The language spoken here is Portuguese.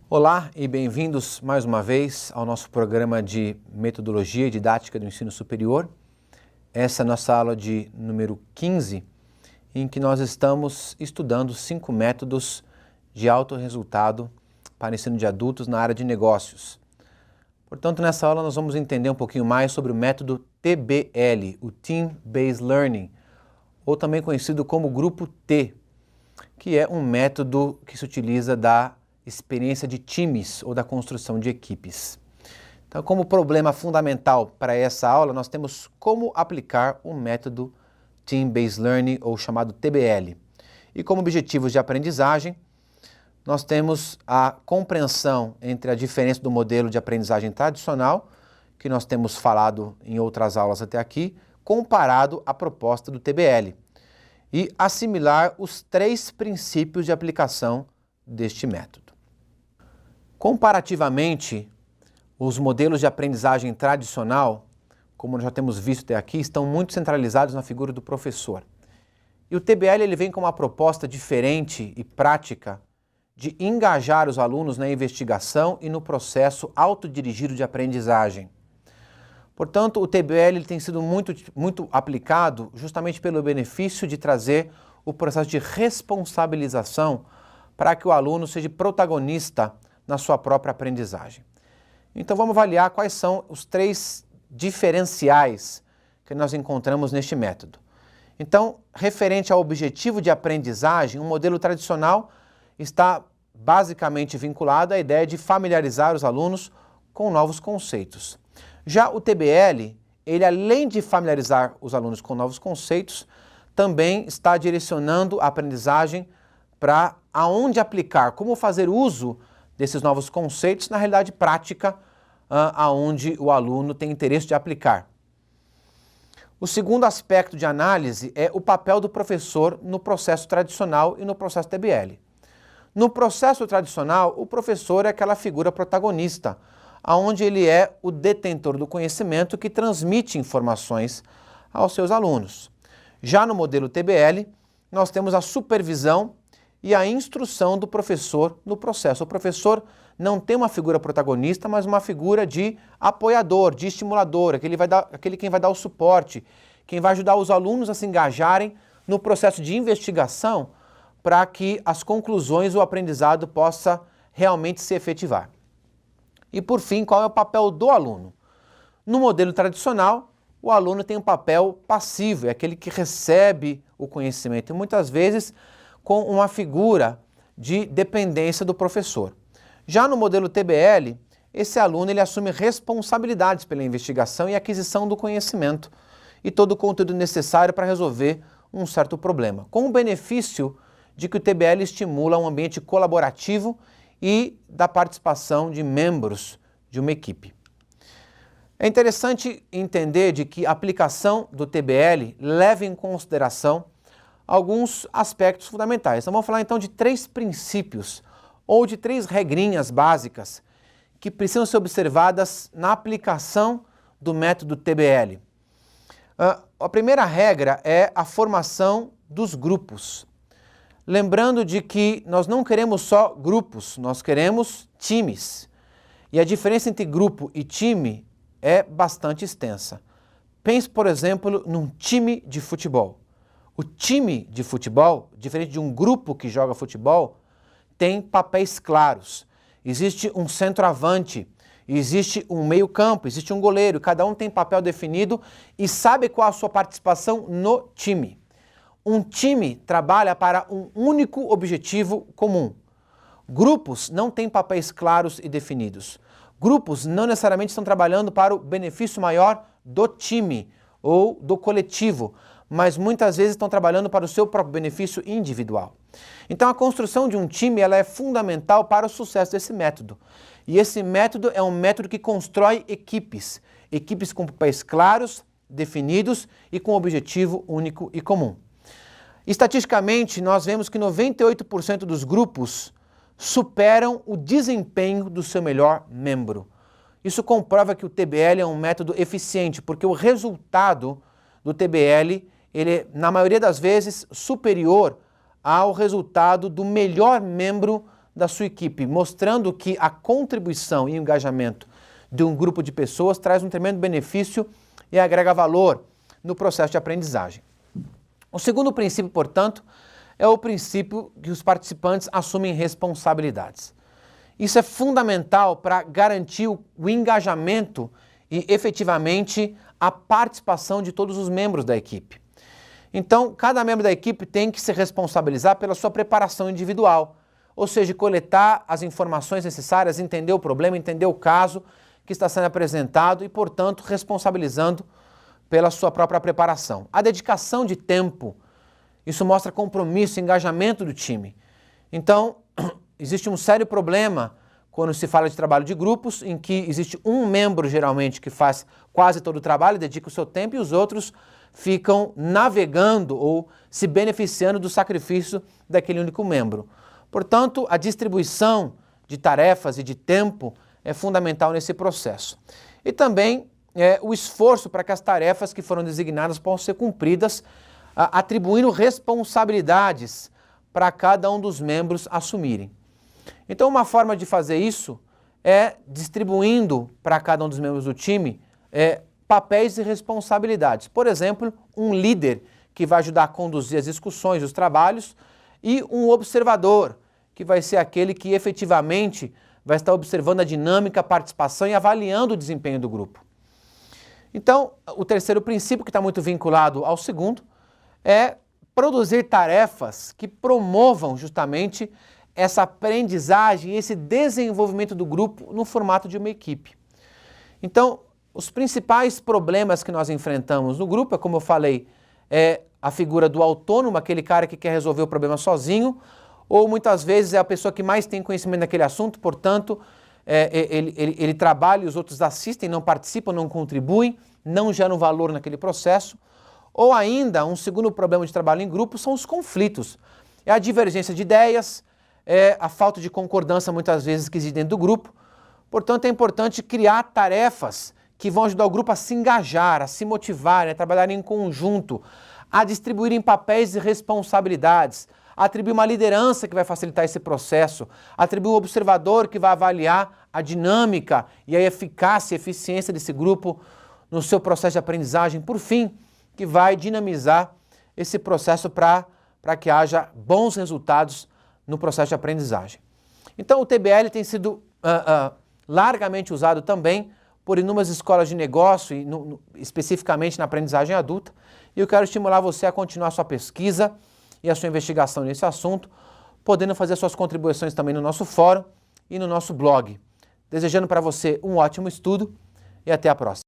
Olá e bem-vindos mais uma vez ao nosso programa de Metodologia e Didática do Ensino Superior. Essa é a nossa aula de número 15, em que nós estamos estudando 5 métodos de alto resultado para ensino de adultos na área de negócios. Portanto, nessa aula nós vamos entender um pouquinho mais sobre o método TBL, o Team Based Learning, ou também conhecido como Grupo T, que é um método que se utiliza da experiência de times ou da construção de equipes. Então, como problema fundamental para essa aula, nós temos como aplicar o método Team Based Learning, ou chamado TBL. E como objetivos de aprendizagem, nós temos a compreensão entre a diferença do modelo de aprendizagem tradicional, que nós temos falado em outras aulas até aqui, comparado à proposta do TBL, e assimilar os 3 princípios de aplicação deste método. Comparativamente, os modelos de aprendizagem tradicional, como nós já temos visto até aqui, estão muito centralizados na figura do professor. E o TBL ele vem com uma proposta diferente e prática de engajar os alunos na investigação e no processo autodirigido de aprendizagem. Portanto, o TBL ele tem sido muito aplicado justamente pelo benefício de trazer o processo de responsabilização para que o aluno seja protagonista na sua própria aprendizagem. Então vamos avaliar quais são os 3 diferenciais que nós encontramos neste método. Então, referente ao objetivo de aprendizagem, um modelo tradicional está basicamente vinculado à ideia de familiarizar os alunos com novos conceitos. Já o TBL, ele além de familiarizar os alunos com novos conceitos, também está direcionando a aprendizagem para aonde aplicar, como fazer uso desses novos conceitos na realidade prática, aonde o aluno tem interesse de aplicar. O segundo aspecto de análise é o papel do professor no processo tradicional e no processo TBL. No processo tradicional, o professor é aquela figura protagonista, aonde ele é o detentor do conhecimento que transmite informações aos seus alunos. Já no modelo TBL, nós temos a supervisão e a instrução do professor no processo. O professor não tem uma figura protagonista, mas uma figura de apoiador, de estimulador, aquele quem vai dar o suporte, quem vai ajudar os alunos a se engajarem no processo de investigação para que as conclusões, o aprendizado possa realmente se efetivar. E por fim, qual é o papel do aluno? No modelo tradicional, o aluno tem um papel passivo, é aquele que recebe o conhecimento e muitas vezes com uma figura de dependência do professor. Já no modelo TBL, esse aluno ele assume responsabilidades pela investigação e aquisição do conhecimento e todo o conteúdo necessário para resolver um certo problema, com o benefício de que o TBL estimula um ambiente colaborativo e da participação de membros de uma equipe. É interessante entender de que a aplicação do TBL leva em consideração alguns aspectos fundamentais. Então vamos falar então de 3 princípios ou de 3 regrinhas básicas que precisam ser observadas na aplicação do método TBL. A primeira regra é a formação dos grupos. Lembrando de que nós não queremos só grupos, nós queremos times. E a diferença entre grupo e time é bastante extensa. Pense, por exemplo, num time de futebol. O time de futebol, diferente de um grupo que joga futebol, tem papéis claros. Existe um centroavante, existe um meio-campo, existe um goleiro, cada um tem papel definido e sabe qual a sua participação no time. Um time trabalha para um único objetivo comum. Grupos não têm papéis claros e definidos. Grupos não necessariamente estão trabalhando para o benefício maior do time ou do coletivo, mas muitas vezes estão trabalhando para o seu próprio benefício individual. Então a construção de um time ela é fundamental para o sucesso desse método. E esse método é um método que constrói equipes, equipes com papéis claros, definidos e com objetivo único e comum. Estatisticamente, nós vemos que 98% dos grupos superam o desempenho do seu melhor membro. Isso comprova que o TBL é um método eficiente, porque o resultado do TBL, ele é, na maioria das vezes, superior ao resultado do melhor membro da sua equipe, mostrando que a contribuição e engajamento de um grupo de pessoas traz um tremendo benefício e agrega valor no processo de aprendizagem. O segundo princípio, portanto, é o princípio que os participantes assumem responsabilidades. Isso é fundamental para garantir o engajamento e, efetivamente, a participação de todos os membros da equipe. Então, cada membro da equipe tem que se responsabilizar pela sua preparação individual, ou seja, coletar as informações necessárias, entender o problema, entender o caso que está sendo apresentado e, portanto, responsabilizando pela sua própria preparação. A dedicação de tempo, isso mostra compromisso, engajamento do time. Então, existe um sério problema quando se fala de trabalho de grupos, em que existe um membro, geralmente, que faz quase todo o trabalho, dedica o seu tempo, e os outros ficam navegando ou se beneficiando do sacrifício daquele único membro. Portanto, a distribuição de tarefas e de tempo é fundamental nesse processo. E também o esforço para que as tarefas que foram designadas possam ser cumpridas, atribuindo responsabilidades para cada um dos membros assumirem. Então, uma forma de fazer isso é distribuindo para cada um dos membros do time papéis e responsabilidades. Por exemplo, um líder que vai ajudar a conduzir as discussões, os trabalhos, e um observador, que vai ser aquele que efetivamente vai estar observando a dinâmica, a participação e avaliando o desempenho do grupo. Então, o terceiro princípio, que está muito vinculado ao segundo, é produzir tarefas que promovam justamente essa aprendizagem, esse desenvolvimento do grupo no formato de uma equipe. Então, os principais problemas que nós enfrentamos no grupo, como eu falei, é a figura do autônomo, aquele cara que quer resolver o problema sozinho, ou muitas vezes é a pessoa que mais tem conhecimento daquele assunto, portanto, ele trabalha e os outros assistem, não participam, não contribuem, não geram valor naquele processo. Ou ainda, um segundo problema de trabalho em grupo são os conflitos. É a divergência de ideias, é a falta de concordância muitas vezes que existe dentro do grupo. Portanto, é importante criar tarefas que vão ajudar o grupo a se engajar, a se motivar, a trabalhar em conjunto, a distribuírem papéis e responsabilidades, a atribuir uma liderança que vai facilitar esse processo, atribuir um observador que vai avaliar a dinâmica e a eficácia e eficiência desse grupo no seu processo de aprendizagem, por fim, que vai dinamizar esse processo para que haja bons resultados no processo de aprendizagem. Então, o TBL tem sido largamente usado também por inúmeras escolas de negócio, e especificamente na aprendizagem adulta, e eu quero estimular você a continuar a sua pesquisa e a sua investigação nesse assunto, podendo fazer suas contribuições também no nosso fórum e no nosso blog. Desejando para você um ótimo estudo e até a próxima.